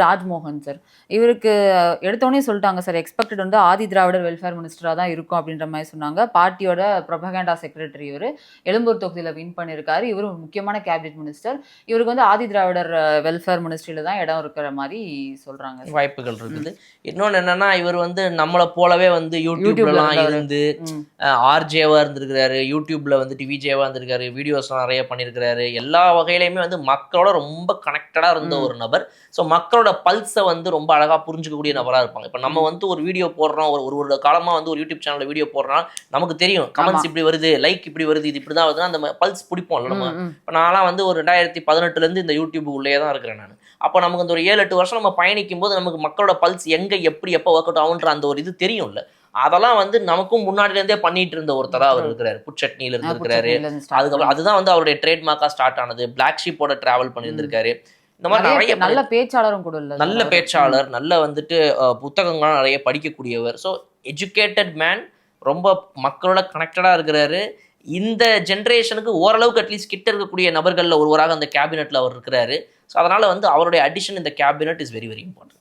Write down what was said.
Rajmohan sir. இவருக்கு எடுத்தோனே சொல்லிட்டாங்க சார், எக்ஸ்பெக்டட் வந்து ஆதி திராவிடர் வெல்ஃபேர் மினிஸ்டரா தான் இருக்கும் அப்படின்ற மாதிரி சொன்னாங்க. பார்ட்டியோட ப்ரொபகேண்டா செக்ரட்டரி இவரு. எழும்பூர் தொகுதியில வின் பண்ணியிருக்காரு. இவரு முக்கியமான கேபினெட் மினிஸ்டர். இவருக்கு வந்து ஆதி திராவிடர் வெல்ஃபேர் மினிஸ்ட்ரியில தான் இடம் இருக்கிற மாதிரி சொல்றாங்க. வாய்ப்புகள் இருக்குது. இன்னொன்று என்னன்னா, இவர் வந்து நம்மளை போலவே வந்து யூடியூப்லாம் இருந்து ஆர்ஜேவா இருந்திருக்கிறாரு, யூடியூப்ல வந்துட்டு விஜேவா இருந்திருக்காரு, வீடியோஸ்லாம் நிறைய பண்ணியிருக்கிறாரு. எல்லா வகையிலையுமே வந்து மக்களோட ரொம்ப கனெக்டடா இருந்த ஒரு நபர். ஸோ மக்களோட பல்ஸை வந்து ரொம்ப அழகாக புரிஞ்சுக்கக்கூடிய நபராக இருப்பாங்க. இப்போ நம்ம வந்து ஒரு வீடியோ போடுறோம், ஒரு காலமாக வந்து ஒரு யூடியூப் சேனலில் வீடியோ போடுறோம், நமக்கு தெரியும் கமெண்ட்ஸ் இப்படி வருது, லைக் இப்படி வருது, இது இப்படி தான் வருதுன்னா அந்த பல்ஸ் பிடிப்போம்ல நம்ம. இப்போ நான்லாம் வந்து ஒரு 2018 இந்த யூடியூப் உள்ளே தான் இருக்கிறேன் நான். அப்போ நமக்கு அந்த ஒரு 7-8 வருஷம் நம்ம பயணிக்கும் போது நமக்கு மக்களோட பல்ஸ் எங்கே எப்படி எப்போ ஒர்க் அவுட் ஆகுன்ற அந்த ஒரு இது தெரியும்ல. அதெல்லாம் வந்து நமக்கும் முன்னாடிலேருந்தே பண்ணிட்டு இருந்த ஒருத்தராக அவர் இருக்கிறாரு. புட்சட்னியில இருந்திருக்கிறாரு. அதுக்கப்புறம் அதுதான் வந்து அவருடைய ட்ரேட்மார்க்காக ஸ்டார்ட் ஆனது. பிளாக் ஷீப்போட டிராவல் பண்ணியிருந்திருக்காரு. இந்த மாதிரி நிறைய நல்ல பேச்சாளரும் கூட இல்லை, நல்ல பேச்சாளர், நல்ல வந்துட்டு புத்தகங்கள்லாம் நிறைய படிக்கக்கூடியவர். ஸோ எஜுகேட்டட் மேன், ரொம்ப மக்களோட கனெக்டடாக இருக்கிறாரு. இந்த ஜென்ரேஷனுக்கு ஓரளவுக்கு அட்லீஸ்ட் கிட்ட இருக்கக்கூடிய நபர்களில் ஒருவராக அந்த கேபினெட்டில் அவர் இருக்கிறாரு. ஸோ அதனால் வந்து அவருடைய அடிஷன் இந்த cabinet is very very important.